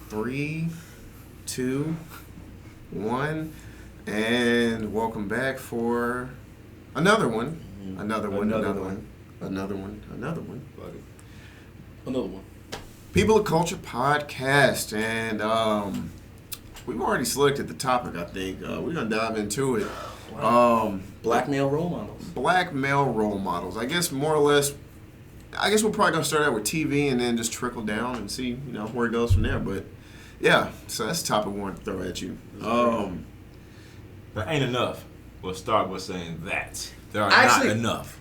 3, 2, 1, and welcome back for another one. Another one. People of Culture podcast, and we've already selected the topic. I think we're gonna dive into it. Black male role models. Black male role models. I guess more or less. I guess we're probably gonna start out with TV and then just trickle down and see where it goes from there. But yeah, so that's the topic we want to throw at you. That ain't enough. We'll start with saying that there are not enough.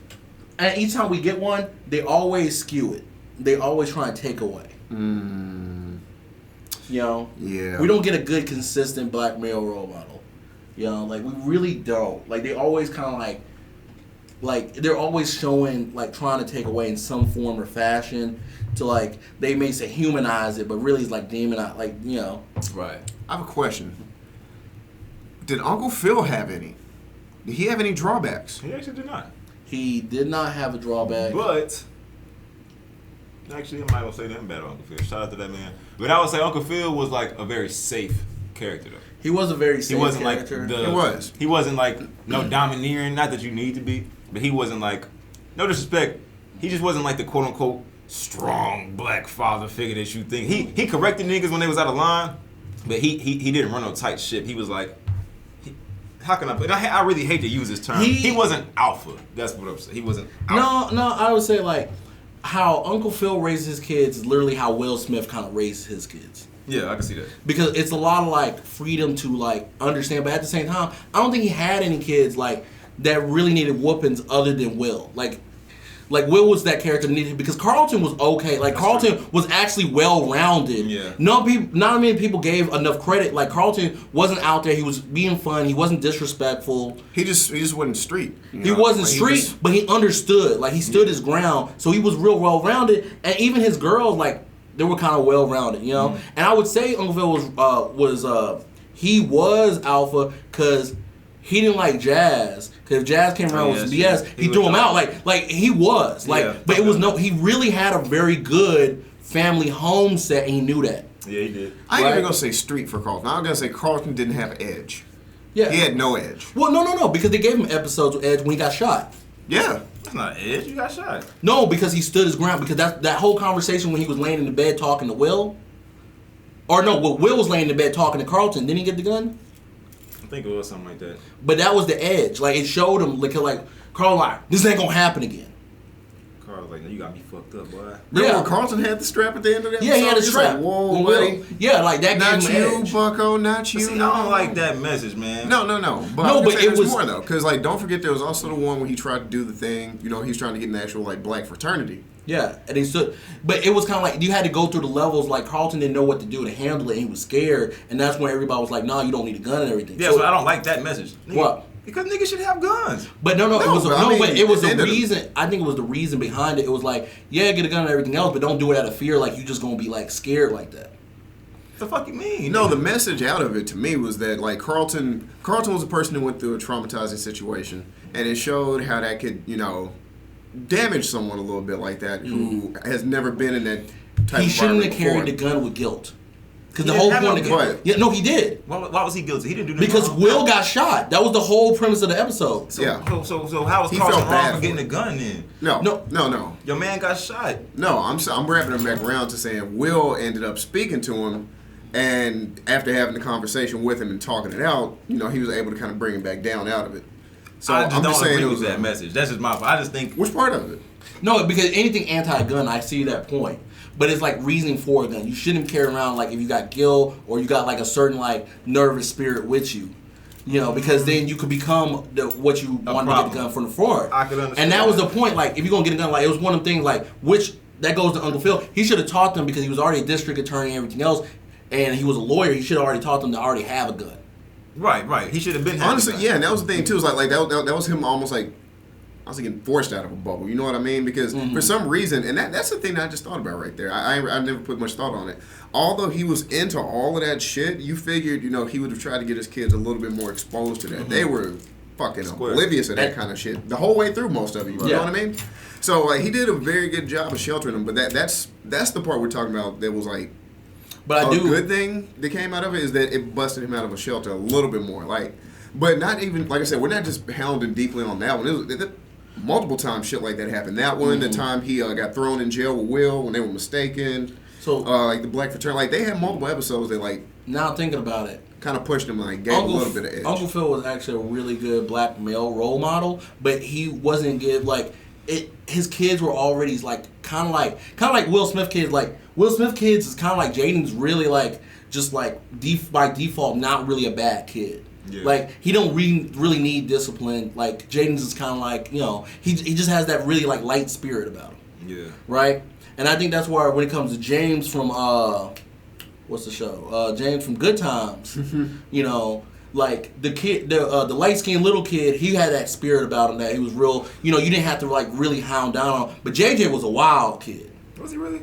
And each time we get one, they always skew it. They always try and take away. Yeah. We don't get a good, consistent black male role model. Like we really don't. Like they always kind of like they're always showing like trying to take away in some form or fashion to like they may say humanize it, but really it's like demonize, Right. I have a question. Did Uncle Phil have any? Did he have any drawbacks? He actually did not. He did not have a drawback. But actually, I'm not gonna say nothing bad about Uncle Phil. Shout out to that man. But I would say Uncle Phil was like a very safe character though. He was a very safe character. He wasn't like no domineering. Not that you need to be, but he wasn't like no disrespect. He just wasn't like the quote unquote strong black father figure that you think. He corrected niggas when they was out of line, but he didn't run no tight ship. He was like, how can I put? I really hate to use this term. He wasn't alpha. That's what I'm saying. He wasn't alpha. No. I would say like how Uncle Phil raises his kids is literally how Will Smith kind of raised his kids. Yeah, I can see that. Because it's a lot of like freedom to like understand, but at the same time, I don't think he had any kids like that really needed whoopings other than Will. Like Will was that character needed because Carlton was okay. Like Carlton was actually well rounded. Yeah. Not many people gave enough credit. Like Carlton wasn't out there. He was being fun. He wasn't disrespectful. He just wasn't street. He wasn't street, but he understood. Like he stood his ground. So he was real well rounded. And even his girls, like they were kind of well rounded. And I would say Uncle Phil was alpha because he didn't like Jazz. Because if Jazz came around with BS, he threw him out. Like he was. But it was he really had a very good family home set, and he knew that. Yeah, he did. I ain't even gonna say street for Carlton. I'm gonna say Carlton didn't have edge. Yeah. He had no edge. Well, no, because they gave him episodes with edge when he got shot. Yeah. That's not edge. You got shot. No, because he stood his ground. Because that whole conversation when he was laying in the bed talking to Will. Or no, Will was laying in the bed talking to Carlton. Didn't he get the gun? I think it was something like that. But that was the edge. Like it showed him like Carl like this ain't gonna happen again. Carl was like, no, you got me fucked up, boy. Remember when Carlton had the strap at the end of that? Yeah, he had a strap. Like, whoa, buddy. Yeah, like that not gave him you, edge. Bucko, not you. See, I don't like that message, man. No. But it was more though, because like don't forget there was also the one when he tried to do the thing. He was trying to get an actual like black fraternity. Yeah, and he stood, but it was kind of like you had to go through the levels. Like Carlton didn't know what to do to handle it, and he was scared, and that's when everybody was like, "Nah, you don't need a gun and everything." Yeah, so I don't like that message. Nigga, what? Because niggas should have guns. But no, it was the reason. I think it was the reason behind it. It was like, yeah, get a gun and everything else, but don't do it out of fear. Like you just gonna be like scared like that. What the fuck you mean? No, the message out of it to me was that like Carlton was a person who went through a traumatizing situation, and it showed how that could damage someone a little bit like that who has never been in that type he of shouldn't have before. carried the gun with guilt. Because the whole point of the gun. Yeah, no, he did. Why was he guilty? He didn't do nothing because wrong. Will got shot. That was the whole premise of the episode. So how was Carlton wrong for getting a gun then? No. Your man got shot. No, I'm wrapping him back around to saying Will ended up speaking to him, and after having the conversation with him and talking it out, he was able to kind of bring him back down out of it. So I just I'm don't just saying agree it was with that message. That's just my fault. I just think which part of it? No, because anything anti-gun, I see that point. But it's like reasoning for a gun. You shouldn't carry around like if you got guilt or you got like a certain like nervous spirit with you. Because then you could become what you wanted to get the gun from the front. I could understand. And that was the point. Like if you're gonna get a gun, like it was one of them things like that goes to Uncle Phil. He should have taught them because he was already a district attorney and everything else, and he was a lawyer. He should have already taught them to already have a gun. Right. He should have been. Honestly, yeah, and that was the thing too. It was like that was him almost like. I was getting forced out of a bubble. You know what I mean? Because for some reason, and that's the thing that I just thought about right there. I never put much thought on it. Although he was into all of that shit, you figured, he would have tried to get his kids a little bit more exposed to that. They were fucking oblivious of that kind of shit the whole way through, most of you. You know what I mean? So he did a very good job of sheltering them. But that's the part we're talking about that was like But a good thing that came out of it is that it busted him out of a shelter a little bit more. Like, but not even, like I said, we're not just hounding deeply on that one. Multiple times shit like that happened. That one, the time he got thrown in jail with Will when they were mistaken. So, like the Black Fraternity, like they had multiple episodes that like. Now thinking about it, kind of pushed him, like gave a little bit of edge. Uncle Phil was actually a really good black male role model, but he wasn't good. Like his kids were already like kind of like Will Smith kids. Like Will Smith kids is kind of like Jaden's really like just like by default not really a bad kid. Yeah. Like he don't really need discipline. Like Jaden's is kind of like he just has that really like light spirit about him. Yeah. Right. And I think that's why when it comes to James from what's the show? James from Good Times. Like the kid, the light skinned little kid, he had that spirit about him that he was real. You didn't have to like really hound down on him. But JJ was a wild kid. Was he really?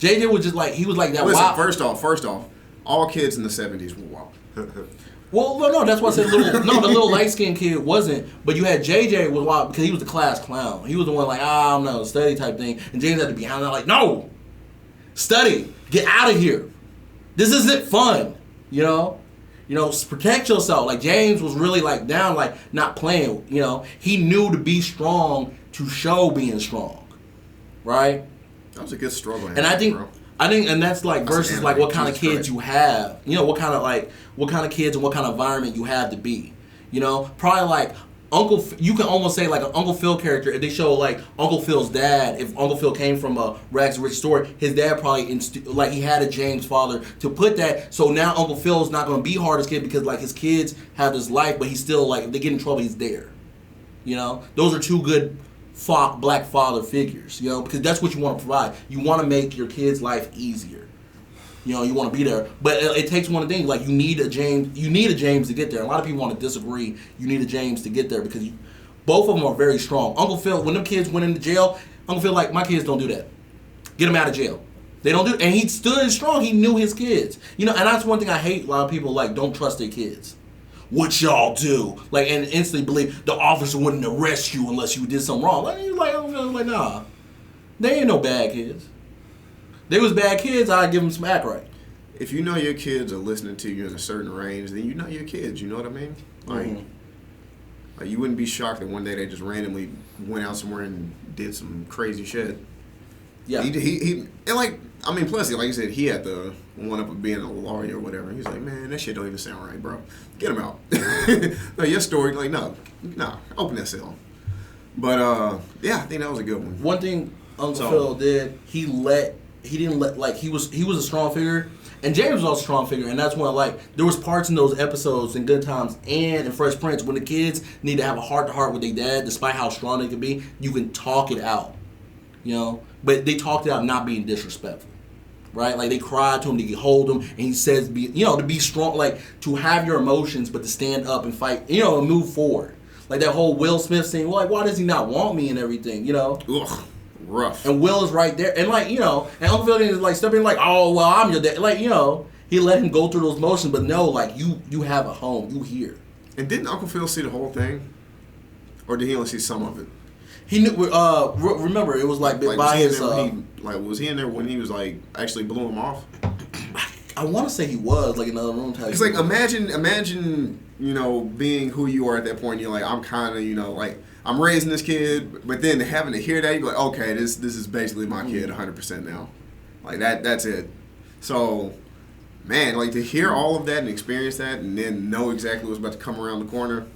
JJ was just like he was like that. Listen, wild. First off, all kids in the '70s were wild. Well, no, that's why I said the little light skinned kid wasn't. But you had JJ was wild because he was the class clown. He was the one like I'm not a study type thing, and James had to be hounded down like no, study, get out of here. This isn't fun, protect yourself. Like James was really like down, like not playing. He knew to be strong to show being strong, right? That was a good struggle. And I think, and that's like versus like what kind of kids you have. What kind of kids and what kind of environment you have to be. Probably like you can almost say like an Uncle Phil character. If they show like Uncle Phil's dad, if Uncle Phil came from a rags to riches story, his dad probably like he had a James father to put that. So now Uncle Phil's not going to be hard as kid because like his kids have this life, but he's still like if they get in trouble, he's there. Those are two good black father figures. Because that's what you want to provide. You want to make your kid's life easier. You want to be there, but it takes one of the things. Like you need a James to get there. A lot of people want to disagree. You need a James to get there because both of them are very strong. Uncle Phil, when them kids went into jail, Uncle Phil like my kids don't do that. Get them out of jail. They don't do it, and he stood strong. He knew his kids. And that's one thing I hate. A lot of people like don't trust their kids. What y'all do? Like and instantly believe the officer wouldn't arrest you unless you did something wrong. Like nah, they ain't no bad kids. They was bad kids, I'd give them some act right. If you know your kids are listening to you in a certain range, then you know your kids. You know what I mean? Like you wouldn't be shocked that one day they just randomly went out somewhere and did some crazy shit. Yeah. He and like I mean, plus like you said, he had the one up of being a lawyer or whatever. He's like, man, that shit don't even sound right, bro. Get him out. Like your story, like no, open that cell. But yeah, I think that was a good one. One thing Uncle Phil did, he didn't let like he was a strong figure, and James was also a strong figure, and that's when like there was parts in those episodes in Good Times and in Fresh Prince when the kids need to have a heart to heart with their dad, despite how strong they could be. You can talk it out, but they talked it out not being disrespectful, right? Like they cried to him to hold him, and he says, to be strong, like to have your emotions, but to stand up and fight, and move forward. Like that whole Will Smith thing, like why does he not want me and everything, Ugh. Rough. And Will is right there. And like, and Uncle Phil is like stepping like, oh, well, I'm your dad. Like, he let him go through those motions, but no, like, you have a home. You here. And didn't Uncle Phil see the whole thing? Or did he only see some of it? He knew, remember, it was like by his... was he in there when he was like, actually blew him off? I want to say he was, like, in another room type. It's like, imagine, being who you are at that point. You're like, I'm kind of, like... I'm raising this kid, but then having to hear that, you're like, okay, this is basically my kid 100% now. Like, that's it. So, man, like, to hear all of that and experience that and then know exactly what's about to come around the corner,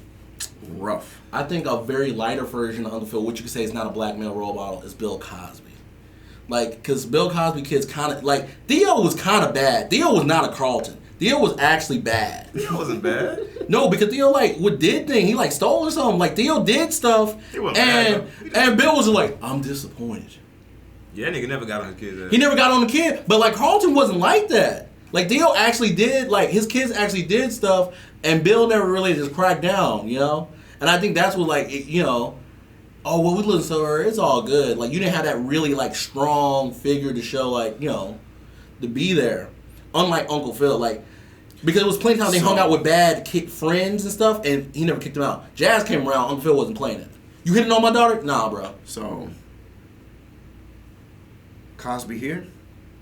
rough. I think a very lighter version of Uncle Phil, which you could say is not a black male role model, is Bill Cosby. Like, because Bill Cosby kids kind of, like, Theo was kind of bad. Theo was not a Carlton. Theo was actually bad. Theo wasn't bad? No, because Theo, like, did things. He, like, stole or something. Like, Theo did stuff. And Bill was like, I'm disappointed. Yeah, that nigga never got on his kid's. He never got on the kid. But, like, Carlton wasn't like that. Like, Theo actually did, like, his kids actually did stuff, and Bill never really just cracked down, And I think that's what, like, oh, well, we listen to her. It's all good. Like, you didn't have that really, like, strong figure to show, like, to be there. Unlike Uncle Phil, like, because it was plenty of times they hung out with bad friends and stuff, and he never kicked them out. Jazz came around, Uncle Phil wasn't playing it. You hitting on my daughter? Nah, bro. So, Cosby here?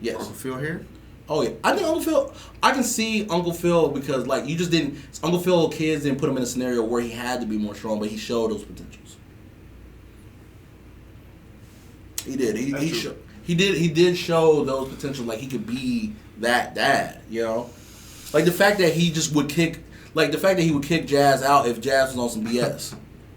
Yes. Uncle Phil here? Oh yeah, I think Uncle Phil. I can see Uncle Phil because like you just didn't. Uncle Phil kids didn't put him in a scenario where he had to be more strong, but he showed those potentials. He did. He did show those potentials. Like he could be that dad. You know, like the fact that he just would kick. Like the fact that he would kick Jazz out if Jazz was on some BS.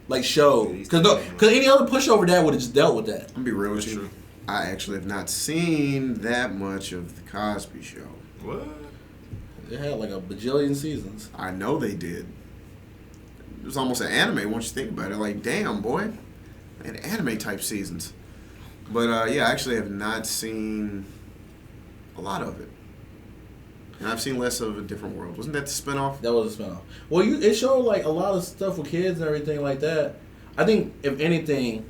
Like showed because any other pushover dad would have just dealt with that. I'm gonna be real with you. I actually have not seen that much of the Cosby Show. What? They had like a bajillion seasons. I know they did. It was almost an anime once you think about it. Like, damn, boy. They had anime type seasons. But, yeah, I actually have not seen a lot of it. And I've seen less of A Different World. Wasn't that the spinoff? That was a spinoff. Well, it showed like a lot of stuff with kids and everything like that. I think, if anything,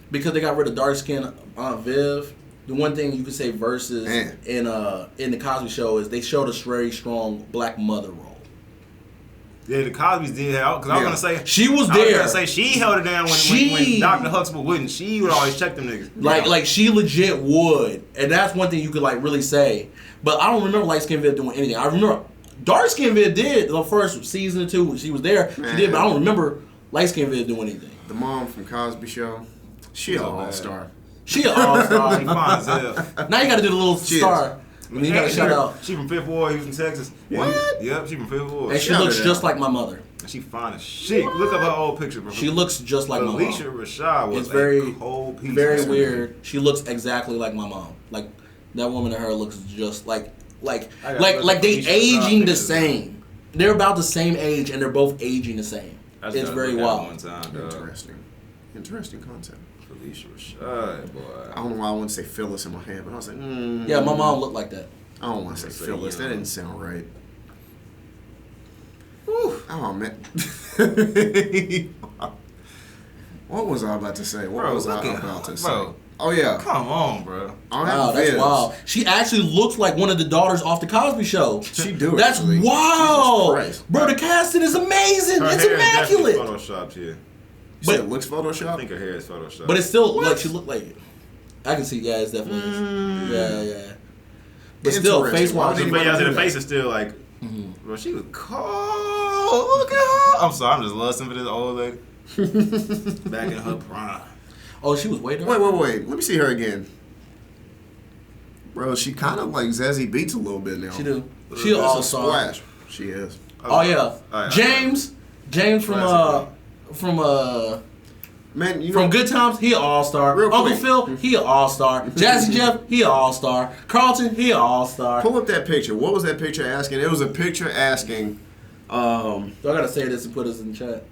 because they got rid of dark skin Aunt Viv, the one thing you could say versus in the Cosby Show is they showed a very strong black mother role. Yeah, the Cosby's did help because I was gonna say she was there. I was gonna say she held it down when Dr. Huxtable wouldn't. She would always check them niggas. Like she legit would, and that's one thing you could like really say. But I don't remember light skin Viv doing anything. I remember dark skin Viv did the first season or two. She was there. She did, but I don't remember light skin Viv doing anything. The mom from Cosby Show, she an all-star. She an all-star. She fine as hell. Now you got to do the little star. And you got to shout out. She from Fifth Ward, Houston, Texas. What? Yep, she from Fifth Ward. And she looks just like my mother. And she fine as shit. Look up her old picture, bro. She looks just like my mom. Alicia Rashad was very cold piece. Very weird. She looks exactly like my mom. Like that woman and her looks just like they aging the same. They're about the same age and they're both aging the same. It's very wild. Interesting concept. Alicia Rashad, boy. I don't know why I want to say Phyllis in my head, but I was like, yeah, my mom looked like that. I don't want to say Phyllis. That didn't sound right. Whew. Oh, man. What was I about to say? Oh, yeah. Come on, bro. Wow, that's wild. She actually looks like one of the daughters off the Cosby Show. She do. That's actually. wild. Bro, the casting is amazing. It's immaculate. Photoshopped here. But it looks photoshopped? I think her hair is photoshopped. But it's still like she looked like it. I can see, yeah, it's definitely Yeah. But still, face-wise. The face is still like, bro, she was cold. Look at her. I'm sorry, I'm just lusting for this old lady. Back in her prime. Oh, she was way dark. Wait. Let me see her again. Bro, she kind of like Zazie Beetz a little bit now. She do. She all-star. Splash. She is. Oh, yeah. James from Man, you from know, Good Times, he an all-star. Uncle Phil, he an all-star. Jazzy Jeff, he an all-star. Carlton, he an all-star. Pull up that picture. What was that picture asking? It was a picture asking. Do I gotta say this and put this in the chat?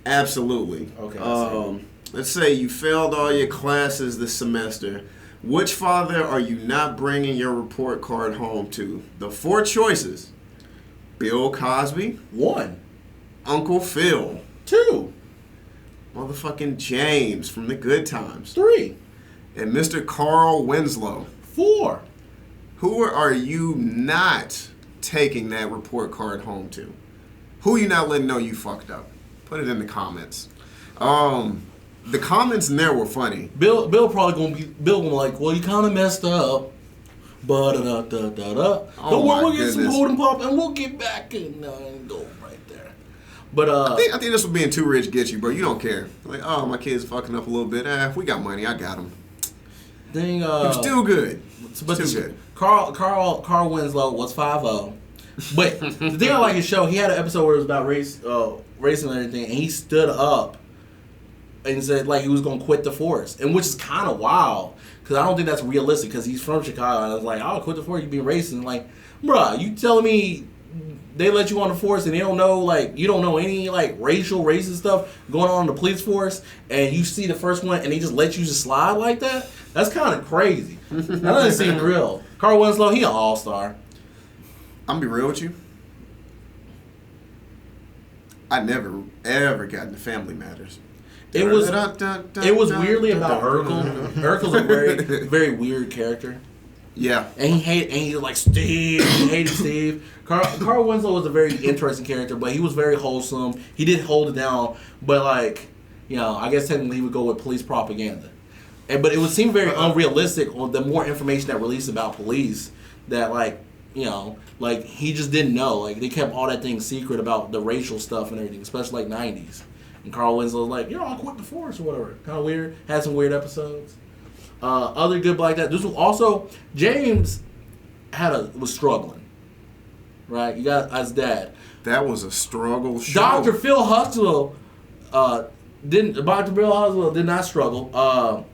Absolutely. Okay. Let's say you failed all your classes this semester. Which father are you not bringing your report card home to? The 4 choices: Bill Cosby, 1, Uncle Phil, 2, motherfucking James from the Good Times, 3, and Mr. Carl Winslow. 4. Who are you not taking that report card home to? Who you not letting know you fucked up? Put it in the comments. The comments in there were funny. Bill probably gonna be like, well, you kind of messed up. But Don't worry, we'll get some golden pop and we'll get back and go right there. But I think this was being too rich, get you, bro. You don't care. Like, oh, my kid's fucking up a little bit. We got money. I got him. Dang. He was still good. But still good. Carl Winslow was 5-0. But the thing I like his show, he had an episode where it was about racing and everything, and he stood up and said like he was gonna quit the force, and which is kind of wild because I don't think that's realistic because he's from Chicago, and I was like, I'll quit the force. You be racing, like, bruh, you telling me they let you on the force and they don't know like you don't know any like racist stuff going on in the police force, and you see the first one and they just let you just slide like that? That's kind of crazy. That doesn't seem real. Carl Winslow, he an all-star. I'm gonna be real with you. I never ever got into Family Matters. It was weirdly about Urkel. Urkel's a very, very weird character. Yeah. And he was like Steve. He hated Steve. Carl Winslow was a very interesting character, but he was very wholesome. He did hold it down, but like, I guess technically he would go with police propaganda. But it would seem very unrealistic on the more information that released about police that like you know, like he just didn't know. Like they kept all that thing secret about the racial stuff and everything, especially like '90s. And Carl Winslow was like, I'll quit the force or whatever. Kind of weird. Had some weird episodes. Other good black dad. This was also James was struggling. Right, you got as dad. That was a struggle show. Dr. Phil Huxtable did not struggle.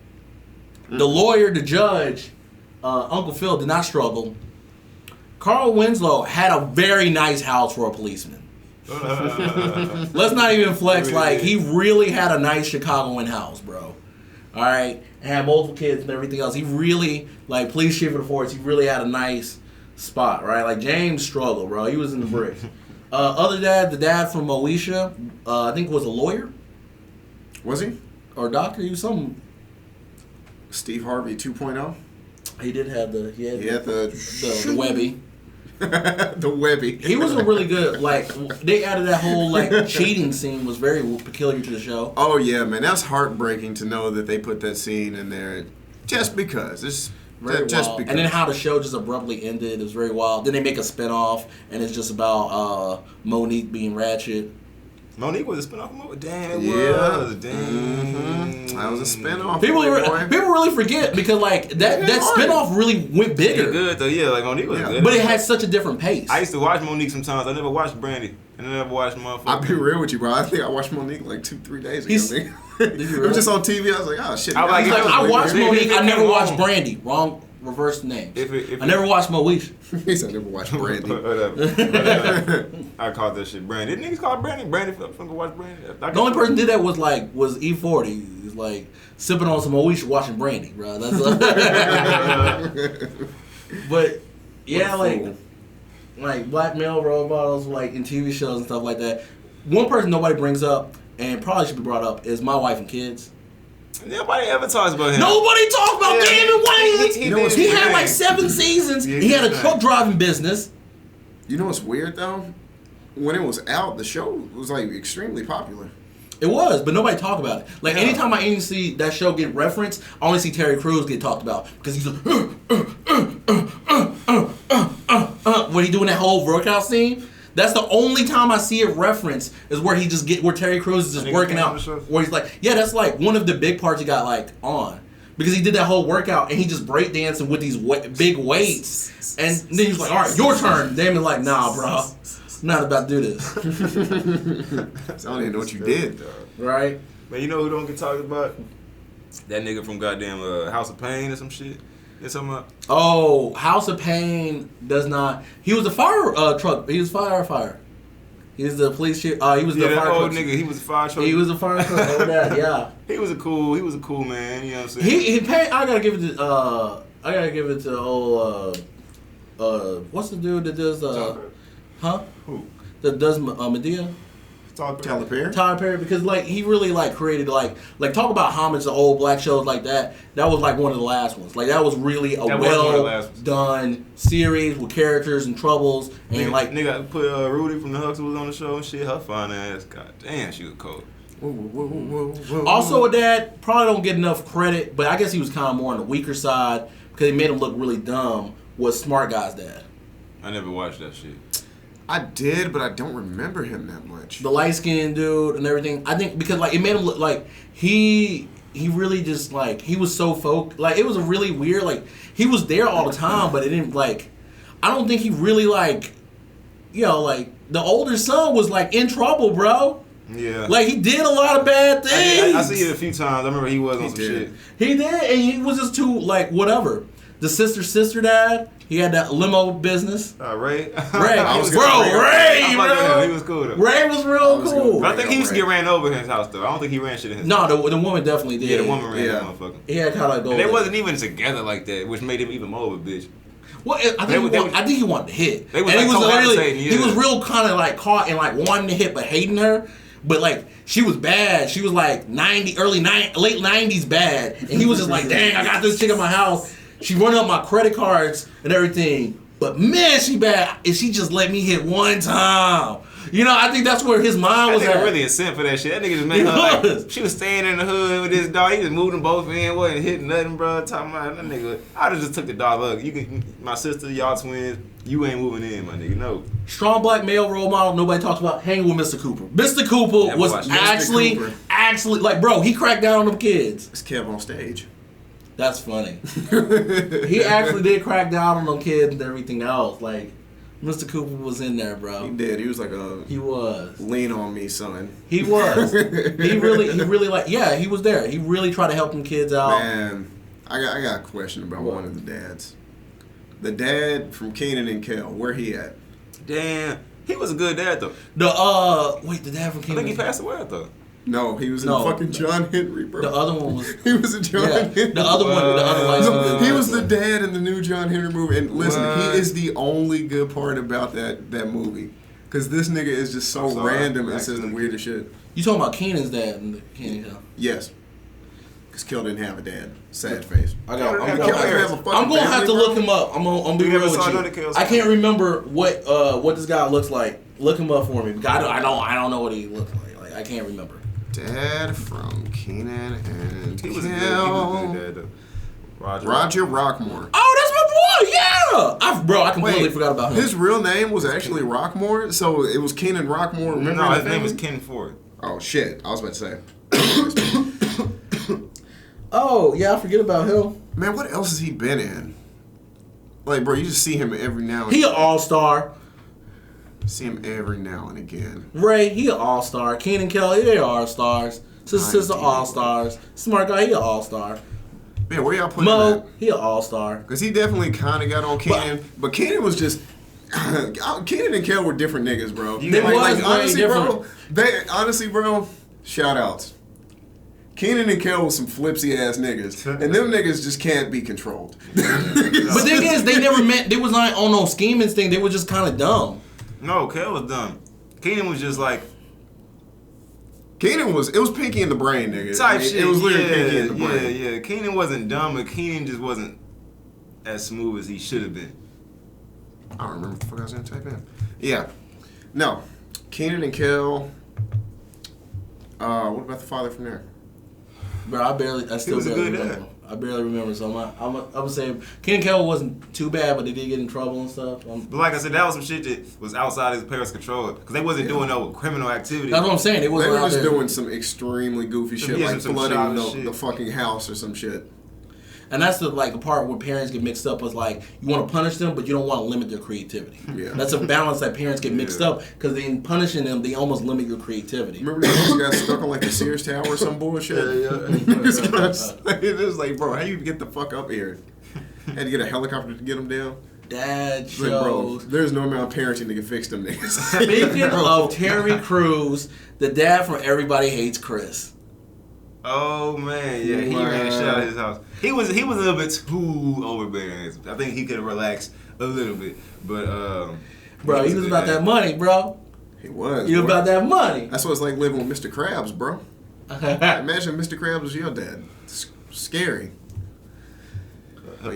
The lawyer, the judge, Uncle Phil did not struggle. Carl Winslow had a very nice house for a policeman. Let's not even flex. Like, he really had a nice Chicagoan house, bro. All right? And had multiple kids and everything else. He really, like, police chief of the force, he really had a nice spot, right? Like, James struggled, bro. He was in the bricks. Other dad, the dad from Moesha, I think was a lawyer. Was he? Or a doctor. He was some... Steve Harvey 2.0? He did have the... He had the Webby. The Webby. He was a really good, like, they added that whole, like, cheating scene was very peculiar to the show. Oh, yeah, man. That's heartbreaking to know that they put that scene in there just because. It's very just wild. because. And then how the show just abruptly ended. It was very wild. Then they make a spinoff, and it's just about Monique being ratchet. Monique was a spinoff of Monique? Damn, it was. Damn. Mm-hmm. That was a spinoff. People really forget because, like, that spinoff really went bigger. Yeah, good, though. Yeah, like, Monique was good. But it had such a different pace. I used to watch Monique sometimes. I never watched Brandy. And I never watched motherfucker. I'll be real with you, bro. I think I watched Monique like 2-3 days ago. Did you really? It was just on TV. I was like, oh, shit. I watched Monique. I never watched Brandy. Wrong. Reverse names. I never watched Moesha. He said I never watched Brandy. I called that shit Brandy. Didn't niggas call it Brandy? Brandy, fucking watch Brandy. The only person did that was E40. He's like sipping on some Moesha, watching Brandy, bro. That's but yeah, like black male role models, like in TV shows and stuff like that. One person nobody brings up and probably should be brought up is My Wife and Kids. Nobody ever talks about him. Nobody talks about David Wayans. He had like 7 seasons. Yeah, he had a truck driving business. You know what's weird though? When it was out, the show was like extremely popular. It was, but nobody talked about it. Like anytime I even see that show get referenced, I only see Terry Crews get talked about because he's like, when he doing that whole workout scene. That's the only time I see it referenced is where where Terry Crews is just working out. Where he's like, yeah, that's like one of the big parts he got like on. Because he did that whole workout and he just breakdancing with these big weights. And then he was like, all right, your turn. Damon's like, nah, bro. I'm not about to do this. So I don't even know what you did, though. Right? Man, you know who don't get talked about? That nigga from goddamn House of Pain or some shit. Oh, House of Pain does not. He was a fire truck. He was firefighter. He was the police chief. He was the fire old nigga. He was a fire truck. He was a fire truck. Over that, yeah. He was a cool man. You know what I'm saying? I gotta give it to old. What's the dude that does huh? Who? That does Medea? Tyler Perry? Tyler Perry, because like he really like created like talk about homage to old black shows like that. That was like one of the last ones. Like that was really a well done series with characters and troubles and nigga put Rudy from the Huxtables on the show and shit. Her fine ass, god damn, she was cold. Whoa. Also, a dad probably don't get enough credit, but I guess he was kind of more on the weaker side because he made him look really dumb. Was Smart Guy's dad? I never watched that shit. I did, but I don't remember him that much. The light-skinned dude and everything. I think because like it made him look like he really just like he was so like it was a really weird like he was there all the time, but it didn't like I don't think he really like like the older son was like in trouble, bro. Yeah. Like he did a lot of bad things. I see it a few times. I remember he was on some shit. He did, and he was just too like whatever. The sister dad. He had that limo business. Ray. Ray, bro. He was cool though. Ray was real cool. But I think he used to get ran over in his house though. I don't think he ran shit in his house. No, the woman definitely did. Yeah, the woman ran that motherfucker. He had kind of like go. And they wasn't even together like that, which made him even more of a bitch. Well, I think he wanted to hit. He was real kind of like caught and like wanting to hit but hating her. But like she was bad. She was like late 90s bad, and he was just like, dang, I got this chick in my house. She running up my credit cards and everything. but man, she bad. And she just let me hit one time. You know, I think that's where his mind was that nigga at. really a simp for that shit. That nigga just made her like, she was staying in the hood with this dog. He just moved them both in, wasn't hitting nothing, bro. Talking about that nigga. I'd have just took the dog. Look, you can, my sister, y'all twins. You ain't moving in, my nigga. No. Strong black male role model. Nobody talks about hanging with Mr. Cooper. Mr. Cooper was actually like, bro. He cracked down on them kids. It's Kev on stage. That's funny. He actually did crack down on them kids and everything else. Like, Mr. Cooper was in there, bro. He did. He was like He was. Lean on me, son. He was. he really like. Yeah, he was there. He really tried to help them kids out. Man, I got a question about one of the dads. The dad from Kenan and Kel. Where he at? Damn, he was a good dad though. The dad from Kenan. I think he passed away, I thought. No, he was in fucking John Henry, bro. The other one was. He was in John Henry. The other one. He was the dad in the new John Henry movie. And listen, he is the only good part about that movie. Because this nigga is just so random and says the weirdest shit. You talking about Kenan's dad in the Kenan Kel? Yes. Because Kel didn't have a dad. Sad face. I'm gonna have to look him up. I'm gonna be real with you. I can't remember what this guy looks like. Look him up for me. I don't know what he looks like. I can't remember. Dad from Kenan and He was a good dad though. Roger Rockmore. Oh, that's my boy. Yeah, I completely forgot about him. His real name was actually Rockmore, so it was Kenan Rockmore. Remember no, his name was Ken Ford. Oh shit, I was about to say. Oh yeah, I forget about him. Man, what else has he been in? Like, bro, you just see him every now and again. He an all-star. See him every now and again. Ray, he an all-star. Kenan Kelly, they all-stars. Sister all-stars. Smart guy, he an all-star. Man, where y'all putting Mo, that? he an all-star. Because he definitely kind of got on Kenan. But Kenan was just... Kenan and Kel were different niggas, bro. Honestly, bro, shout-outs. Kenan and Kel was some flipsy ass niggas, and them niggas just can't be controlled. But the thing is, they never meant, they was not on no scheming thing. They were just kind of dumb. No, Kel was dumb. Kenan was just like. It was Pinky in the Brain, nigga. Type shit. It was literally Pinky in the Brain. Yeah. Kenan wasn't dumb, but Kenan just wasn't as smooth as he should have been. I don't remember what the fuck I was gonna type in. Yeah. No. Kenan and Kel. What about the father from there? Bro, I still barely remember. I barely remember, so I'm gonna say Kenan Kel wasn't too bad, but they did get in trouble and stuff. But like I said, that was some shit that was outside his parents' control because they wasn't doing no criminal activity. That's what I'm saying. They were just doing some extremely goofy shit, like flooding the fucking house or some shit. And that's the part where parents get mixed up. Was like you want to punish them, but you don't want to limit their creativity. Yeah. That's a balance that parents get mixed up because in punishing them, they almost limit your creativity. Remember they got stuck on like the Sears Tower or some bullshit? It was like, bro, how you get the fuck up here? Had to get a helicopter to get them down. Dad shows. Like, bro, there's no amount of parenting that can fix them niggas. Speaking of Terry Crews, the dad from Everybody Hates Chris. Oh man, yeah, he ran the shit out of his house. He was a little bit too overbearing. I think he could have relaxed a little bit, but bro, he was about that money, bro. He was. He was about that money. That's what it's like living with Mr. Krabs, bro. Imagine Mr. Krabs was your dad. It's scary. Yeah,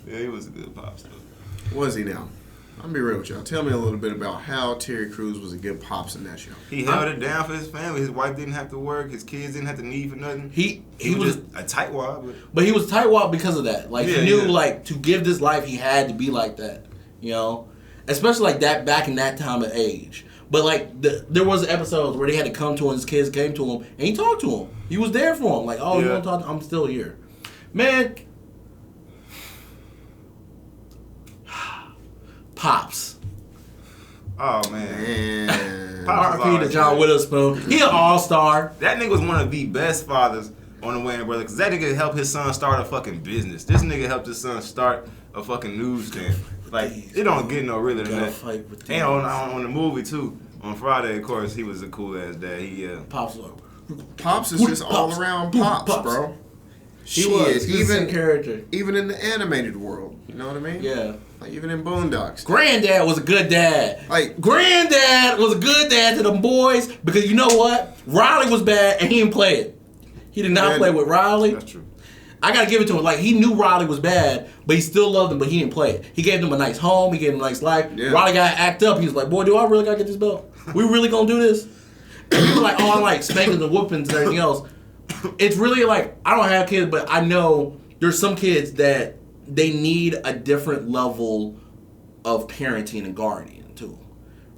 he was a good pops though. Was he now? I'm gonna be real with y'all. Tell me a little bit about how Terry Crews was a good pops in that show. He held it down for his family. His wife didn't have to work. His kids didn't have to need for nothing. He was just a tightwad. But he was tightwad because of that. Like he knew like to give this life he had to be like that. You know? Especially like that back in that time of age. But like there was episodes where they had to come to him, his kids came to him, and he talked to him. He was there for him. Like, oh, you want to talk? I'm still here. Man. Pops. Oh man. R.I.P. to John Witherspoon. He an all-star. That nigga was one of the best fathers on the Wayans Brothers because that nigga helped his son start a fucking business. This nigga helped his son start a fucking newsstand. Like, it don't get no realer than that. And on the movie too. On Friday, of course, he was a cool ass dad. Pops is just all around pops, bro. He was even character, even in the animated world. You know what I mean? Yeah. Like even in Boondocks. Granddad was a good dad. Like Granddad was a good dad to them boys because you know what? Riley was bad and he didn't play it. He did not play with Riley. That's true. I gotta give it to him. Like, he knew Riley was bad, but he still loved him, but he didn't play it. He gave him a nice home. He gave him a nice life. Yeah. Riley got to act up. He was like, boy, do I really gotta get this belt? We really gonna do this? And people like, oh, I like spankings and whoopings and everything else. It's really like, I don't have kids, but I know there's some kids that they need a different level of parenting and guardian too,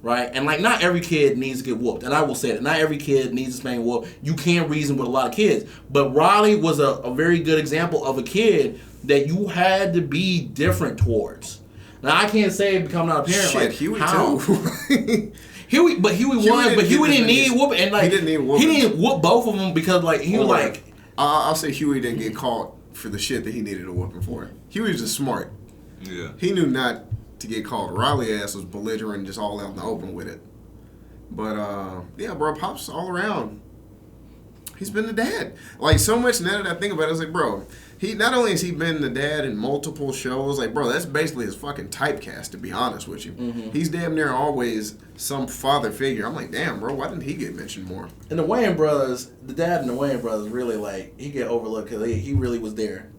right? And like, not every kid needs to get whooped, and I will say that not every kid needs to spank whoop. You can't reason with a lot of kids, but Riley was a very good example of a kid that you had to be different towards. Now I can't say becoming not a parent. Shit, like Huey how? too. Huey didn't need whooping, and like he didn't need whooping. He didn't whoop both of them because like he was like. I'll say Huey didn't get caught for the shit that he needed a whooping for. Huey was just smart. Yeah. He knew not to get called. Riley ass was belligerent and just all out in the open with it. But yeah, bro, Pop's all around. He's been the dad. Like, so much now that I think about it, I was like, bro, he not only has he been the dad in multiple shows, like, bro, that's basically his fucking typecast, to be honest with you. Mm-hmm. He's damn near always some father figure. I'm like, damn, bro, why didn't he get mentioned more? And the Wayans brothers, the dad in the Wayans brothers, really, like, he get overlooked because he really was there.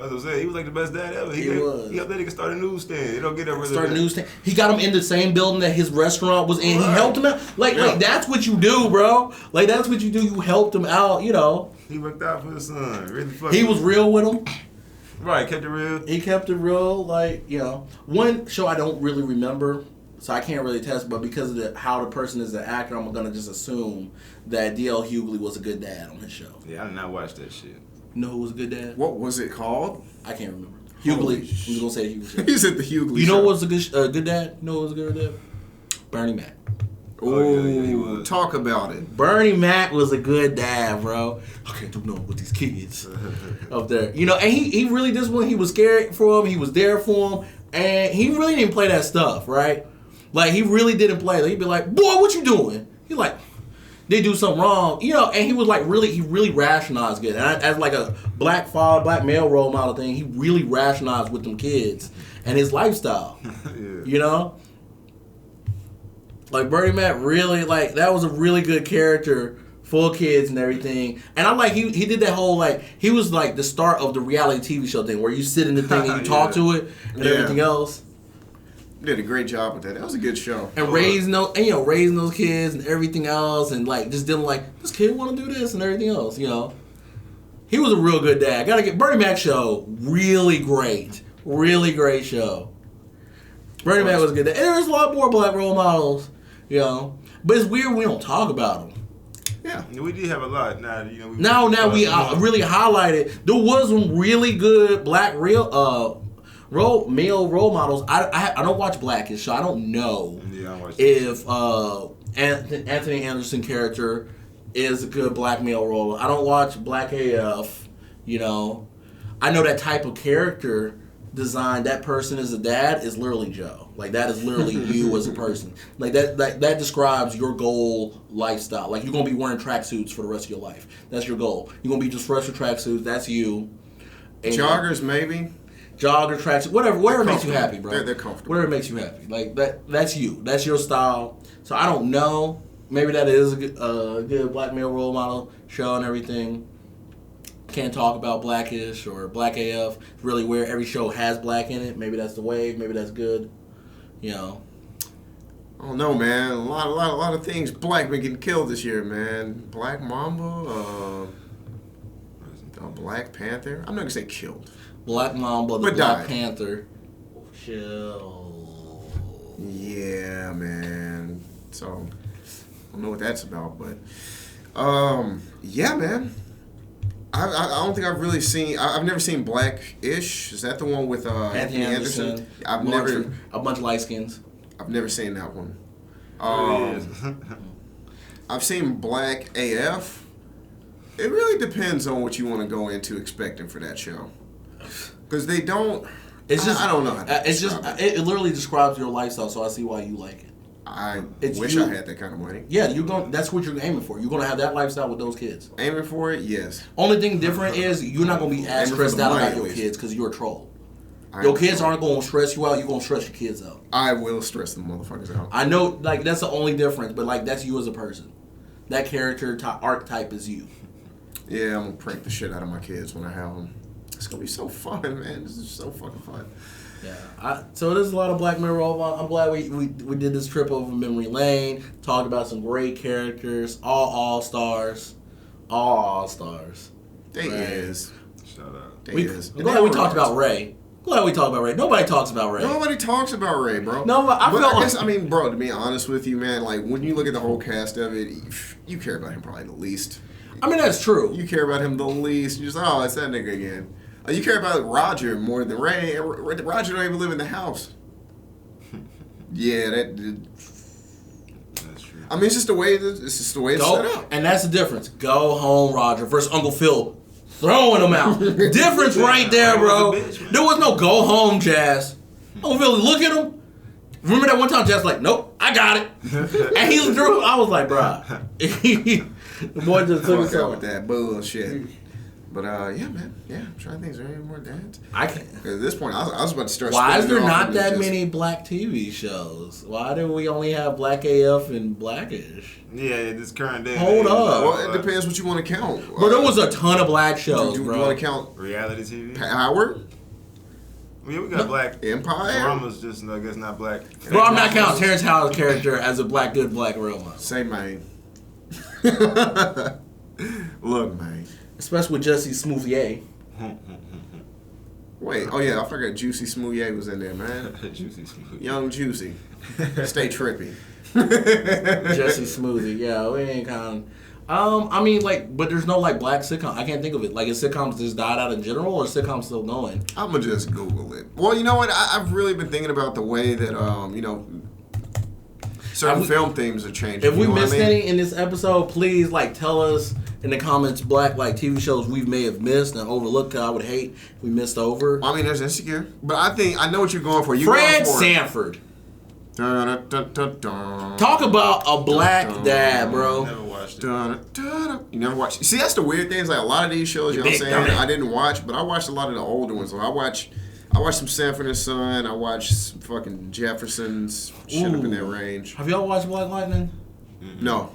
As I said, he was like the best dad ever. He was. He helped that nigga start a newsstand. It don't get over Start a newsstand. He got him in the same building that his restaurant was in. Right. He helped him out. Like that's what you do, bro. Like, that's what you do. You helped him out, you know. He worked out for his son. Really he was real with him. Right, kept it real. He kept it real, like, you know. One show I don't really remember, so I can't really test, but because of how the person is an actor, I'm going to just assume that D.L. Hughley was a good dad on his show. Yeah, I did not watch that shit. You know who was a good dad? What was it called? I can't remember. Hughley. I'm just going to say Hughley. He said the Hughley You know show. what was a good dad? You know what was a good dad? Bernie Mac. Oh, yeah, he was. Talk about it. Bernie Mac was a good dad, bro. I can't do nothing with these kids up there. You know, and he really disciplined. He was scared for him. He was there for him. And he really didn't play that stuff, right? Like, he really didn't play. Like, he'd be like, boy, what you doing? He's like, they do something wrong. You know, and he was like, he really rationalized it. And as like a black father, black male role model thing, he really rationalized with them kids and his lifestyle. Yeah. You know? Like, Bernie Mac really, like, that was a really good character for kids and everything. And I like, he did that whole, like, he was like the start of the reality TV show thing where you sit in the thing and you talk to it and everything else. Did a great job with that. That was a good show. And raising those kids and everything else, and like just dealing like this kid want to do this and everything else. You know, he was a real good dad. Gotta get Bernie Mac show really great show. Bernie Mac was a good dad. And there's a lot more black role models, you know, but it's weird we don't talk about them. Yeah, we did have a lot. Now you know. Now we really highlighted. There was some really good black male role models. I don't watch Blackish, so I don't know if Anthony Anderson character is a good black male role. I don't watch Black AF. You know, I know that type of character design. That person as a dad is literally Joe. Like, that is literally you as a person. Like that describes your goal lifestyle. Like, you're gonna be wearing tracksuits for the rest of your life. That's your goal. You're gonna be just fresh with tracksuits. That's you. And joggers maybe. Jogger, tracksuit, whatever makes you happy, bro. They're comfortable. Whatever makes you happy, like that's you. That's your style. So I don't know. Maybe that is a good black male role model show and everything. Can't talk about Blackish or Black AF. Really, where every show has black in it. Maybe that's the wave. Maybe that's good. You know. I don't know, man. A lot of things black been getting killed this year, man. Black Mamba, Black Panther. I'm not gonna say killed. Black Mamba, the Black Panther. Chill. Yeah, man. So, I don't know what that's about, but yeah, man. I don't think I've really seen. I've never seen Blackish. Is that the one with Anthony Anderson? A bunch of light skins. I've never seen that one. I've seen Black AF. It really depends on what you want to go into expecting for that show. Because they don't. It's just. I don't know. It literally describes your lifestyle, so I see why you like it. I wish I had that kind of money. Yeah, that's what you're aiming for. You're gonna have that lifestyle with those kids. Aiming for it, yes. Only thing different is you're not gonna be as stressed out about your kids because you're a troll. Your kids aren't gonna stress you out. You're gonna stress your kids out. I will stress the motherfuckers out. I know, like, that's the only difference, but like, that's you as a person. That character archetype is you. Yeah, I'm gonna prank the shit out of my kids when I have them. It's gonna be so fun, man. This is so fucking fun. Yeah. So there's a lot of Black Mirror. I'm glad we did this trip over memory lane. Talked about some great characters. All stars. They is. Shout out. They is. I'm glad we talked about Ray. Nobody talks about Ray. Nobody talks about Ray, bro. No, but I guess, bro, to be honest with you, man, like, when you look at the whole cast of it, you care about him probably the least. I mean, that's true. You care about him the least. You're just, oh, it's that nigga again. You care about Roger more than Ray. Roger don't even live in the house. Yeah, that's true. I mean, it's just the way it's set up. And that's the difference. Go home, Roger, versus Uncle Phil throwing him out. Difference right there, bro. There was no go home, Jazz. Uncle Phil, look at him. Remember that one time Jazz was like, nope, I got it. And he threw. I was like, bro. The boy just took us out with that bullshit. But yeah, man. Yeah, I'm trying to think. Is there any more dads? I can't. At this point, I was about to start. Why is there not that many black TV shows? Why do we only have Black AF and Blackish? Yeah, this current day. Hold up. Well, it depends what you want to count. But there was a ton of black shows, do bro. you want to count reality TV? Howard? Yeah, we got black. Empire. Rama's just, I guess, not black. Bro, I'm not counting Terrence Howard's character as a black Roma. Say, man. Look, man. Especially with Jesse Smoothier. Wait, oh yeah, I forgot Juicy Smoothier was in there, man. Juicy Smoothie. Young Juicy. Stay trippy. Jesse Smoothie, yeah, we ain't kind of... I mean, like, but there's no, like, black sitcom. I can't think of it. Like, is sitcoms just died out in general, or is sitcoms still going? I'm going to just Google it. Well, you know what? I've really been thinking about the way that, certain film themes are changing. If we missed any in this episode, please, like, tell us in the comments black, like, TV shows we may have missed and overlooked, because I would hate if we missed over. I mean, there's Insecure. But I know what you're going for. Fred Sanford. Talk about a black dad, bro. Never watched it. You never watched. See, that's the weird thing. Is like a lot of these shows, you know what I'm saying, I didn't watch, but I watched a lot of the older ones. So I watched some Sanford and Son. I watched some fucking Jeffersons. Shit up in that range. Have y'all watched Black Lightning? Mm-hmm. No.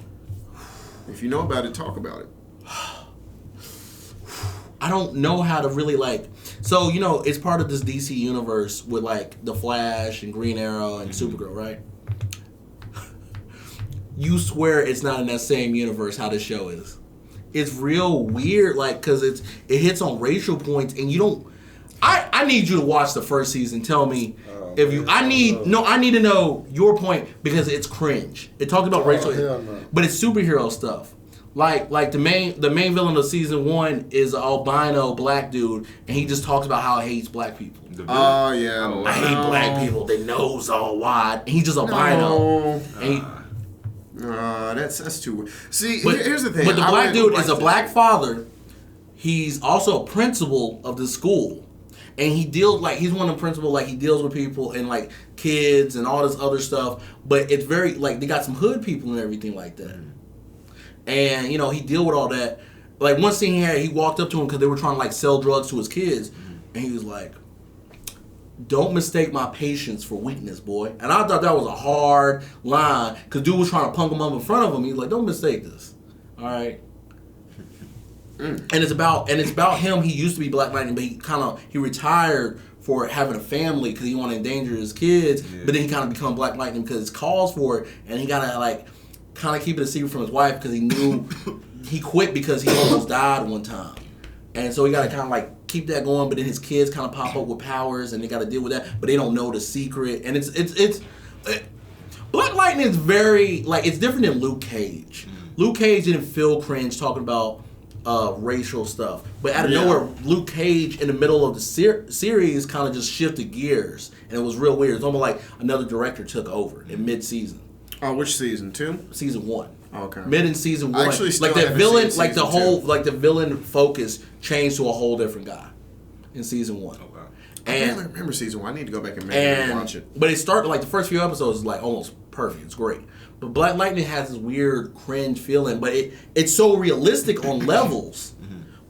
If you know about it, talk about it. I don't know how to really, like... So, you know, it's part of this DC universe with, like, The Flash and Green Arrow and Supergirl, right? You swear it's not in that same universe how this show is. It's real weird, like, because it hits on racial points, and you don't... I need you to watch the first season. Tell me if you... I need to know your point, because it's cringe. It talks about racial... No. But it's superhero stuff. Like the main villain of season 1 is an albino black dude, and he just talks about how he hates black people. Oh yeah, I hate black people. Their nose all wide. And he's just albino. That's too. See, But, here's the thing. But the black dude is a black father. He's also a principal of the school, and he deals he's one of the principal. Like, he deals with people and like kids and all this other stuff. But it's very like they got some hood people and everything like that. And, you know, he deal with all that. Like, one scene he walked up to him because they were trying to, like, sell drugs to his kids. And he was like, don't mistake my patience for weakness, boy. And I thought that was a hard line because dude was trying to punk him up in front of him. He's like, don't mistake this. All right? And it's about him. He used to be Black Lightning, but he retired for having a family because he wanted to endanger his kids. Yeah. But then he kind of become Black Lightning because it's calls for it. And he got to, like... kind of keep it a secret from his wife because he knew he quit because he almost died one time, and so he got to kind of like keep that going. But then his kids kind of pop up with powers, and they got to deal with that, but they don't know the secret. And it's Black Lightning is very like it's different than Luke Cage. Luke Cage didn't feel cringe talking about racial stuff, but out of nowhere, Luke Cage in the middle of the series kind of just shifted gears, and it was real weird. It's almost like another director took over in mid-season. Oh, which season? 2? Season 1. Okay. Mid in season 1. Actually, like the villain, like the whole, like the villain focus changed to a whole different guy in season 1. Oh, wow. I barely remember season 1. I need to go back and watch it. But it started like the first few episodes is like almost perfect. It's great. But Black Lightning has this weird cringe feeling, but it's so realistic on levels.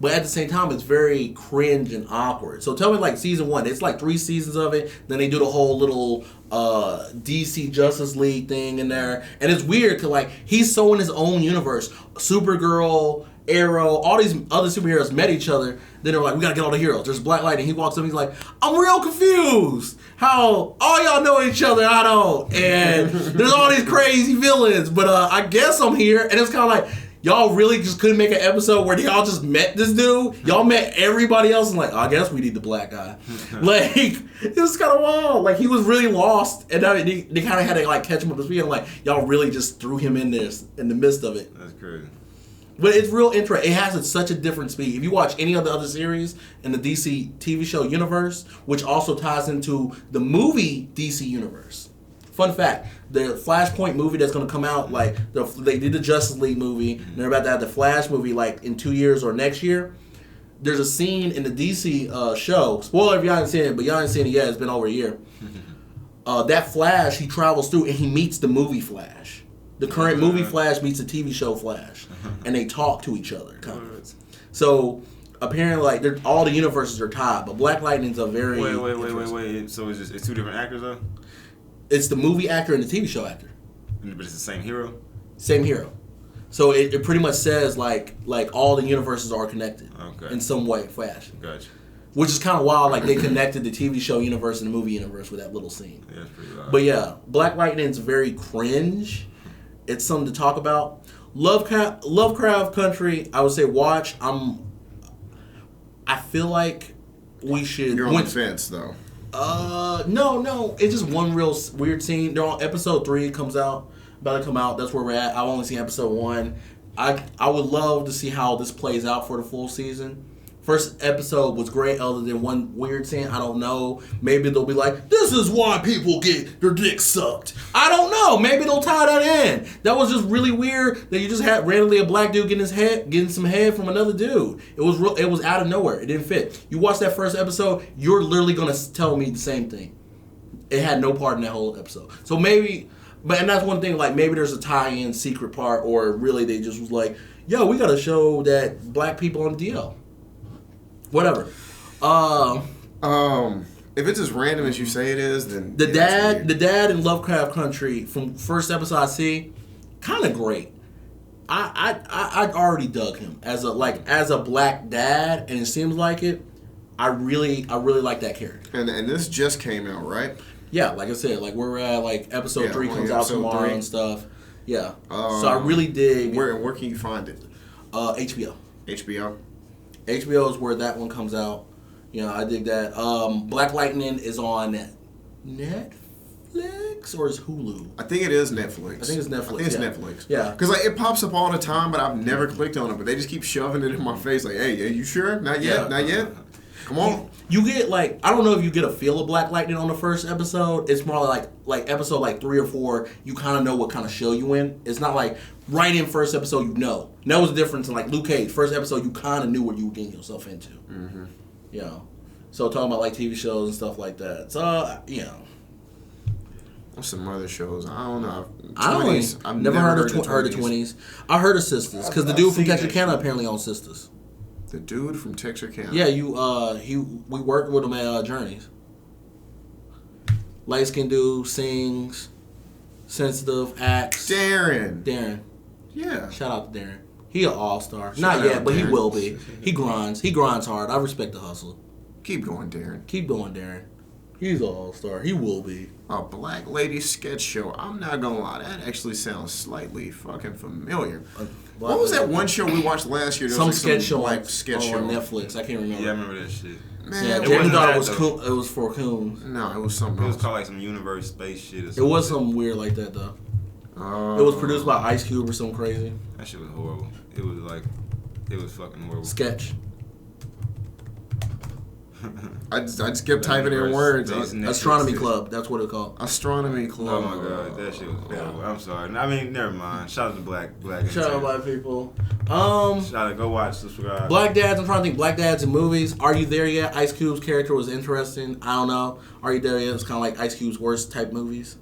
But at the same time, it's very cringe and awkward. So tell me, like, season 1, it's like 3 seasons of it. Then they do the whole little DC Justice League thing in there. And it's weird because, like, he's so in his own universe. Supergirl Arrow, all these other superheroes met each other. Then they're like, we gotta get all the heroes. There's Black Lightning. He walks up, he's like, I'm real confused. How all y'all know each other, I don't. And there's all these crazy villains, but I guess I'm here. And it's kind of like, y'all really just couldn't make an episode where y'all just met this dude? Y'all met everybody else and like, oh, I guess we need the black guy. Like, it was kind of wild. Like, he was really lost, and now they kind of had to like catch him up to speed. I'm like, y'all really just threw him in this in the midst of it. That's crazy. But it's real interesting. It has such a different speed. If you watch any of the other series in the DC TV show universe, which also ties into the movie DC universe. Fun fact, the Flashpoint movie that's going to come out, like, they did the Justice League movie, and they're about to have the Flash movie, like, in 2 years or next year. There's a scene in the DC show, spoiler if y'all haven't seen it, but y'all haven't seen it yet, it's been over a year. That Flash, he travels through, and he meets the movie Flash. The current movie Flash meets the TV show Flash, and they talk to each other, kind of. So, apparently, like, all the universes are tied, but Black Lightning's a very... Wait. So it's two different actors, though? It's the movie actor and the TV show actor. But it's the same hero? Same hero. So it pretty much says, like all the universes are connected. Okay. In some way, fashion. Gotcha. Which is kind of wild, like, they connected the TV show universe and the movie universe with that little scene. Yeah, it's pretty wild. But yeah, Black Lightning's very cringe. It's something to talk about. Lovecraft Country, I would say watch. I feel like we should... You're on the fence, though. No. It's just one real weird scene. They're on episode 3 comes out. About to come out. That's where we're at. I've only seen episode 1. I would love to see how this plays out for the full season. First episode was great, other than one weird scene. I don't know. Maybe they'll be like, this is why people get their dick sucked. I don't know. Maybe they'll tie that in. That was just really weird that you just had randomly a black dude getting some head from another dude. It was out of nowhere. It didn't fit. You watch that first episode, you're literally going to tell me the same thing. It had no part in that whole episode. So maybe, and that's one thing, like, maybe there's a tie-in secret part, or really they just was like, yo, we got to show that black people on the DL. Whatever. If it's as random as you say it is, then the dad in Lovecraft Country from first episode I see, kind of great. I already dug him as a black dad, and it seems like it. I really like that character. And this just came out, right? Yeah, like I said, like we're at like episode 3 comes out tomorrow 3. And stuff. Yeah. So I really dig. Where can you find it? HBO. HBO is where that one comes out. You know, I dig that. Black Lightning is on Netflix or is Hulu? I think it is Netflix. I think it's Netflix. Netflix. Yeah. Because like it pops up all the time, but I've never clicked on it. But they just keep shoving it in my face. Like, hey, are you sure? Not yet. Not yet. Come on. You get like, I don't know if you get a feel of Black Lightning on the first episode. It's more like episode like 3 or 4. You kind of know what kind of show you in. It's not like right in first episode you know. And that was the difference in like Luke Cage. First episode you kind of knew what you were getting yourself into. Mm-hmm. You know. So talking about like TV shows and stuff like that. So you know. What's some other shows? I don't know. I've never heard of the 20s. I heard of Sisters because the dude from Texarkana apparently owns Sisters. The dude from Texarkana. Yeah, we worked with him at Journeys. Light skinned dude, sings, sensitive, acts. Darren. Yeah. Shout out to Darren. He an all-star. Not yet, but he will be. He grinds. He grinds hard. I respect the hustle. Keep going, Darren. Keep going, Darren. He's an all-star. He will be. A Black Lady sketch show. I'm not gonna lie, that actually sounds slightly fucking familiar. What was that one show we watched last year? Some sketch show on Netflix. I can't remember. Yeah, I remember that shit. Man, yeah, Jamie thought it was for Coons. No, it was something. It was called like some universe space shit. Or something. It was something weird like that though. It was produced by Ice Cube or something crazy. That shit was horrible. It was fucking horrible. Sketch. I just kept typing in words. Astronomy Club, that's what it's called. Astronomy Club. Oh my god, that shit was horrible. I'm sorry. I mean, never mind. Shout out to black. Shout out black people. Shout out, go watch, subscribe. Black dads. I'm trying to think. Black dads in movies. Are you there yet? Ice Cube's character was interesting. I don't know. Are you there yet? It's kind of like Ice Cube's worst type movies.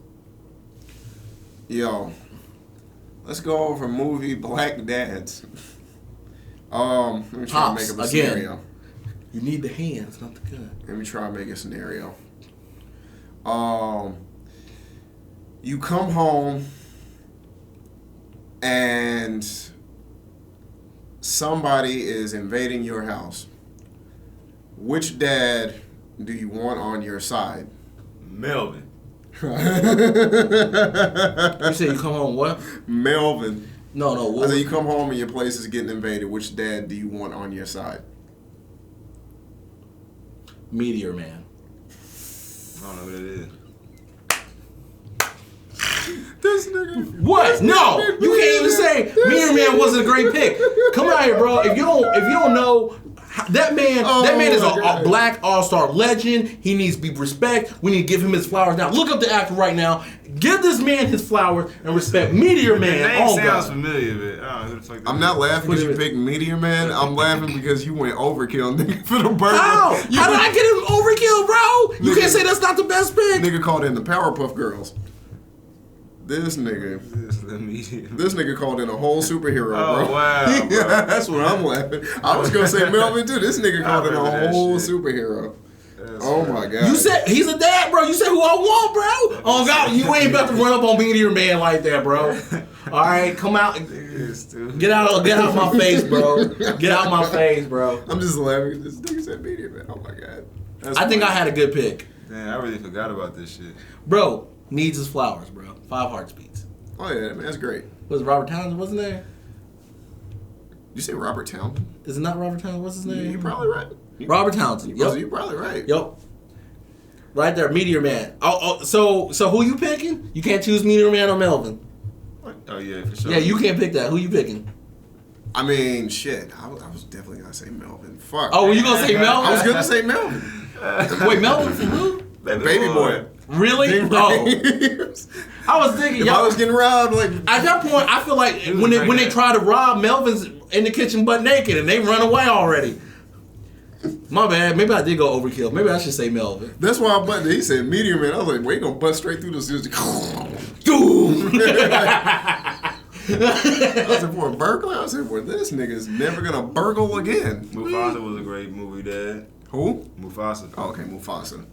Yo, let's go over movie Black Dads. Let me try to make up a scenario. You need the hands, not the gun. Let me try to make a scenario. You come home and somebody is invading your house. Which dad do you want on your side? Melvin. You said you come home what? Melvin. No. I said you come home and your place is getting invaded. Which dad do you want on your side? Meteor Man. I don't know what it is. This nigga. What? No, you can't even say Meteor Man wasn't a great pick. Come out here, bro. If you don't know, that man is a black all-star legend. He needs to be respected. We need to give him his flowers now. Look up the actor right now. Give this man his flowers and respect Meteor Man. The name sounds familiar, but I don't know who the fuck that I'm is. not laughing because you picked Meteor Man. I'm laughing because you went overkill, nigga, for the burger. How? How did I get him overkill, bro? You can't say that's not the best pick. Nigga called in the Powerpuff Girls. This nigga called in a whole superhero, bro. Oh, wow. Yeah, that's what I'm laughing. I was gonna say Melvin too. This nigga called in a whole superhero. Oh my god. You said he's a dad, bro. You said who I want, bro. Oh god, you ain't about to run up on Meteor Man like that, bro. All right, come out. Get out of my face, bro. Get out of my face, bro. I'm just laughing. This nigga said Meteor Man. Oh my god. I think I had a good pick. Damn, I really forgot about this shit. Bro, needs his flowers, bro. 5 hearts beats. Oh yeah, man, that's great. Was Robert Townsend wasn't there? You say Robert Townsend? Is it not Robert Townsend? What's his name? You're probably right. Robert Townsend. Yep. You're probably right. Yep. Right there, Meteor Man. So who you picking? You can't choose Meteor Man or Melvin. What? Oh yeah, for sure. Yeah, you can't pick that. Who you picking? I mean, shit. I was definitely gonna say Melvin. Fuck. Oh, were you gonna say Melvin? I was gonna say Melvin. Wait, Melvin from who? Baby boy. Really? Oh. I was thinking, if I was getting robbed, like at that point, I feel like when they try to rob, Melvin's in the kitchen butt naked and they run away already. My bad. Maybe I did go overkill. Maybe I should say Melvin. That's why I butted. He said Meteor Man. I was like, wait, gonna bust straight through this. Doom. I said, for a burglar? I said, well, this nigga's never gonna burgle again. Mufasa was a great movie, Dad. Who? Mufasa. Oh, okay, Mufasa.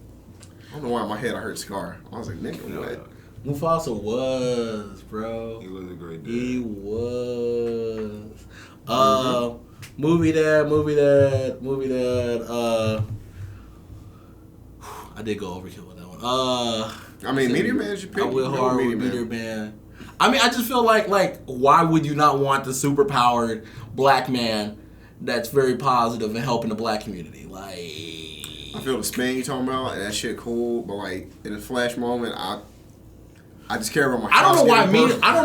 I don't know why in my head I heard Scar. I was like, nigga, what? Mufasa was, bro. He was a great dad. He was. Movie dad. I did go overkill with that one. I mean, Meteor Man should pick. I went hard with Meteor Man. I mean, I just feel like why would you not want the superpowered black man that's very positive and helping the black community? I feel the spin you talking about, and that shit cool, but like in a flash moment, I just care about my. I don't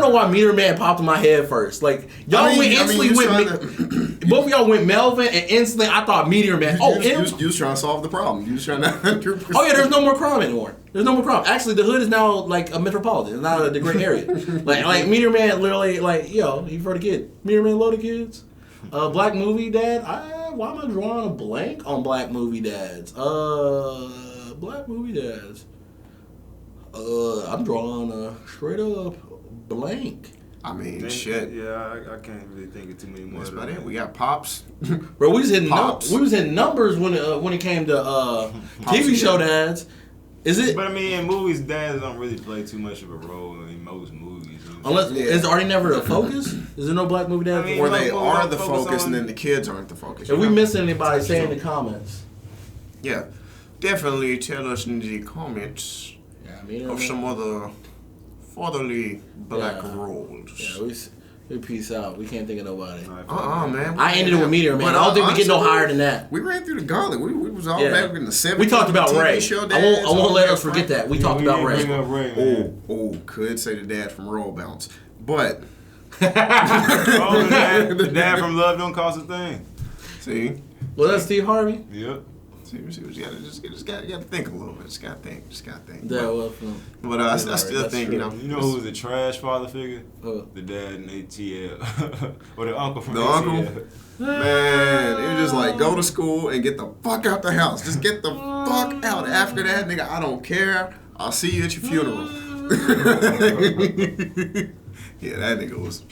know why Meteor Man popped in my head first. Like y'all instantly went. Both of y'all went Melvin, and instantly I thought Meteor Man. You was trying to solve the problem. You was trying to. 100%. Oh yeah, there's no more crime anymore. There's no more crime. Actually, the hood is now like a metropolitan. It's not the great area. like Meteor Man, literally, you for the kid. Meteor Man, loaded kids. Black movie dad. Why am I drawing a blank on black movie dads? Black movie dads. I'm drawing a straight up blank. I mean, shit. Yeah, I can't really think of too many more. That's about it. We got Pops. Bro, we was hitting numbers when it came to TV show dads. Is it? But I mean, in movies, dads don't really play too much of a role in most movies. Unless are they never the focus? Is there no black movie dads? Or they are the focus, and then the kids aren't the focus. If we missing anybody, say in the comments. Yeah, definitely tell us in the comments of some other fatherly black roles. Yeah, we peace out. We can't think of nobody. Man. I ended it with Meteor Man. I don't think we get no higher than that. We ran through the gauntlet. We was all back in the 70s. We talked about Ray. I won't let us forget that. We talked about Ray. Could say the dad from Roll Bounce. But the dad from Love Don't Cost a Thing. See? Was that Steve Harvey? Yep. See, you gotta think a little bit. Just gotta think. But I still think, you know who's the trash father figure? The dad in ATL. Or the uncle from the ATL. Uncle? Man, it was just like, go to school and get the fuck out the house. Just get the fuck out. After that, nigga, I don't care. I'll see you at your funeral. Yeah, that nigga was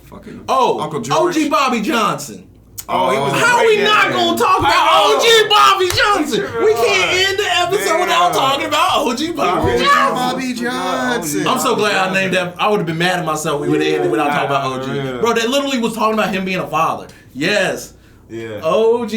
fucking Uncle George. OG Bobby Johnson. Oh, he was. How we not gonna talk about OG Bobby Johnson? We can't end the episode without talking about OG Bobby Johnson. I'm so glad I named that. I would have been mad at myself. We would have ended without talking about OG. Bro, they literally was talking about him being a father. Yes. Yeah. OG.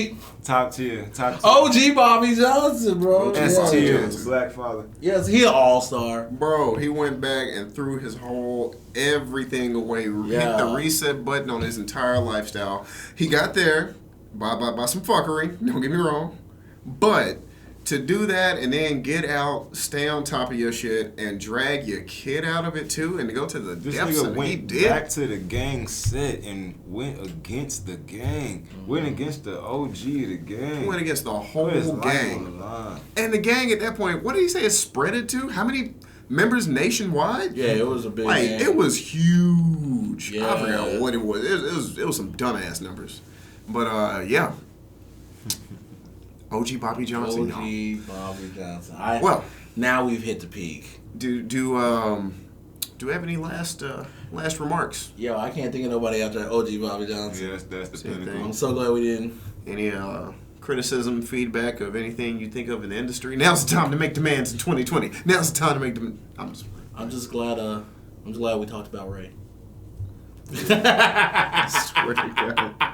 Top tier. OG Bobby Johnson, bro. S tier. Johnson. Black father. Yes, he an all-star. Bro, he went back and threw his whole everything away. Hit Yeah. the reset button on his entire lifestyle. He got there by some fuckery. Don't get me wrong, but to do that and then get out, stay on top of your shit, and drag your kid out of it too, and to go to the This depths nigga that he went did. back to the gang set and went against the gang. Went against the OG of the gang. He went against the whole Put his life on gang. the line. And the gang at that point, what did he say it spreaded to? How many members nationwide? Yeah, it was a big Like, gang. it was huge. Yeah. I forgot what it was. It was some dumbass numbers. But, yeah. OG Bobby Johnson. y'all. OG Bobby Johnson. Well, now we've hit the peak. do we have any last remarks? Yo, I can't think of nobody after OG Bobby Johnson. Yeah, that's the Same pinnacle. I'm so glad we didn't. Any criticism, feedback of anything you think of in the industry? Now's the time to make demands in 2020. Now's the time to make them. I'm just glad we talked about Ray. I swear to God.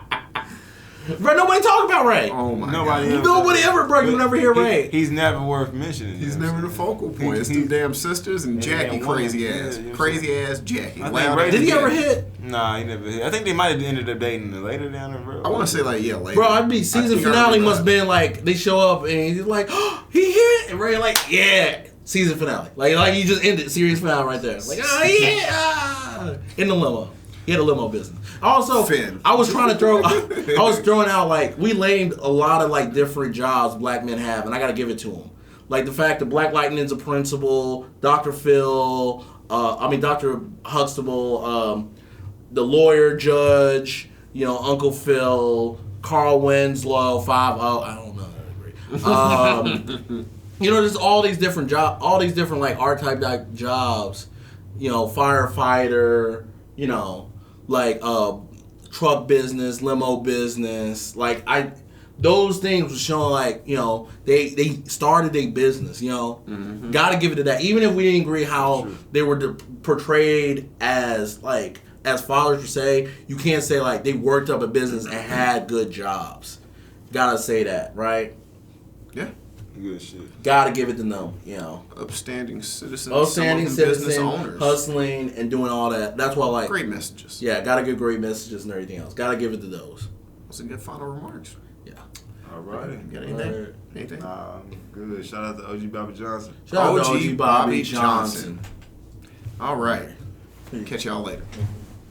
Bro, nobody talk about Ray. Oh my Nobody God. ever- Nobody ever, bro. You never hear Ray. He's never worth mentioning. He's you know never what the I'm saying? focal point. It's them damn sisters and Yeah, Jackie, yeah, one. crazy Yeah, ass. you know what I'm Crazy ass Jackie. I think Loud Ray ass. Did he Yeah. ever hit? Nah, he never hit. I think they might have ended up dating later down the road. I want to say like, yeah, later. Bro, I'd be season think I finale remember must have that. been like they show up and he's like, oh, he hit, and Ray like, yeah, season finale. Like you just ended series finale right there. Like, oh yeah, in the limo. He had a limo business. Also, Finn. I was trying to I was throwing out like we named a lot of like different jobs black men have, and I gotta give it to them. Like the fact that Black Lightning's a principal, Dr. Phil, Dr. Huxtable, the lawyer, judge, Uncle Phil, Carl Winslow, 5-0. I don't know that agree. There's all these different all these different like art type jobs. Firefighter. Truck business, limo business. Those things were showing like, they started a business, Gotta give it to that. Even if we didn't agree how they were portrayed as fathers per se, you can't say like they worked up a business and had good jobs. Gotta say that, right? Yeah. Good shit. Gotta give it to them, Upstanding citizens. Upstanding some of them business citizen, owners. hustling and doing all that. That's why Great messages. yeah, gotta give great messages and everything else. Gotta give it to those. Those are good final remarks. Yeah. All right. You got anything? Right. Anything? Nah, I'm good. Shout out to OG Bobby Johnson. Shout out to OG OG Bobby Johnson. All right. Catch y'all later.